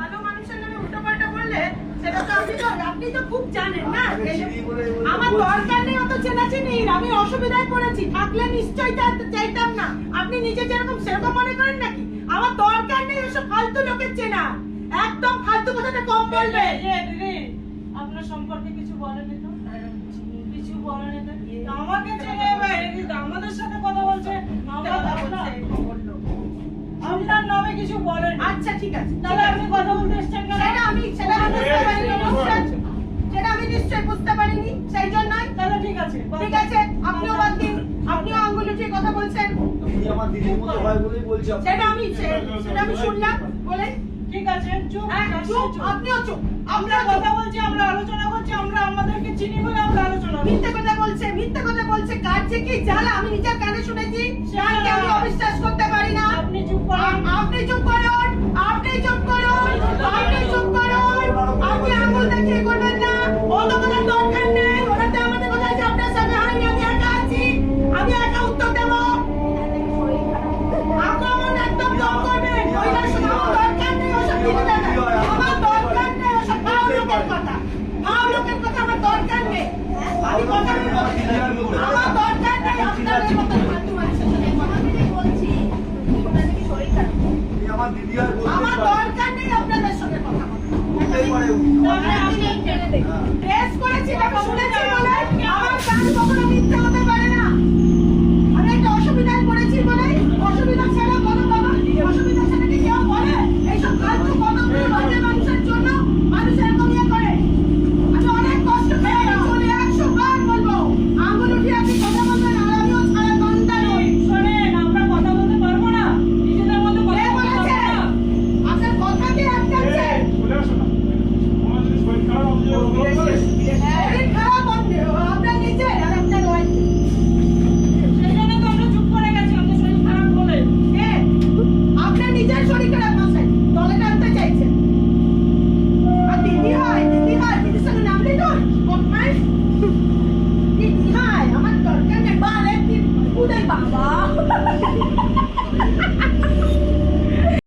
ভালো মানুষের নামে উল্টোপাল্টা বললে সেটা তো আপনি তো খুব জানেন না। আমার দরকার নেই অত চেনাচেনি, আমি অসুবিধায় পড়েছি, থাকলে নিশ্চয়ই চাইতাম না। আপনি নিজে যেরকম সেরকম মনে করেন নাকি? আমার দরকার নেই ওসব ফালতু লোকের চেনা, একদম ফালতু কথাটা কম বলবে। দিদি আপনার সম্পর্কে কিছু বলেনি তো? কিছু বলেনি তো? আমাকে চেনে আমাদের সাথে কথা বলছে, আপনার নামে কিছু বলেন। আচ্ছা ঠিক আছে, তাহলে আপনি কথা বলতে এসছেন কেন? সেটা আমি নিশ্চয়ই বুঝতে পারিনি, সেই জন্যই। তাহলে ঠিক আছে, ঠিক আছে, আপনিও বাদ দিন, আপনিও আঙ্গুল উঠিয়ে কথা বলছেন। আমার দিদির মতো হয় বলেই বলছি। সেটা আমি শুনলাম, বলেন। ঠিক আছে, চুপ। চুপ, আপনিও চুপ। আমরা কথা বলছি, আমরা আলোচনা করছি, আমরা আমাদেরকে চিনি বলে আমরা আলোচনা করছি। মিথ্যে কথা বলছে, কার যে কি জ্বালা আমি নিজের কানে শুনেছি, কারকে আমি অবিশ্বাস করতে পারি না। আপনি চুপ করুন। আপনি চুপ করুন, আপনি চুপ করুন, আপনি চুপ করুন। আপনি আঙুল দেখিয়ে করবেন না, অত কথা দরকার নেই। ওটাতে আমাদের কথা আছে, আপনার সামনে হয়নি, আমি একা আছি, আমি একা উত্তর দেবো। আক্রমণ একদম কম করবেন, ওইটার সঙ্গে আমার দরকার নেই ওসব কিছু জানা। আমার দরকার নেই ওসব ভাও লোকের কথা, ভাও লোকের কথা আমার দরকার নেই। আমি কথা বলবো, আমার দরকার নেই আপনার এই মতো ফালতু মানুষের সাথে কথা বলছি। আমার দিদি আর আমার দরকার নেই আপনাদের সঙ্গে কথা বলতে। তাহলে আপনি জেনে দেখুন। টেস্ট করেছি, আমি শুনেছি বলে আমার কান কখনো মিথ্যে হতে পারে না। আমি একটা অসুবিধায় পড়েছি বলে, অসুবিধা ছেড়ে বলো বাবা, অসুবিধা ছেড়ে কি কেউ বলে? এইসব ফালতু কথাগুলো বাজে মানুষের জন্য মানুষ এরকম ইয়ে করে। আমি অনেক কষ্ট পেয়ে চলে 100 বার বলবো, আঙুল উঠিয়ে আপনি কথা বলবেন, আর আমিও ছাড়া বান্দা নই। শোনেন, আমরা কথা বলতে পারবো না, নিজেদের মধ্যে কে কথা বলতে বলেছে? পারবো না। আপনার কথা দিয়ে আটকাচ্ছে। শরীর খারাপ আপনার নিজের আর আপনার ওয়াইফ। সেই জন্য তো আমরা চুপ করে গেছি, আমাদের শরীর খারাপ বলে। আপনার নিজের শরীর খারাপ আছে, দলে টানতে চাইছেন। আর দিদি হয়, দিদির সঙ্গে নাম লিখুন, বদমাইশ। দিদি হয়, আমার দরকার নেই, বারে উদয় বাবা।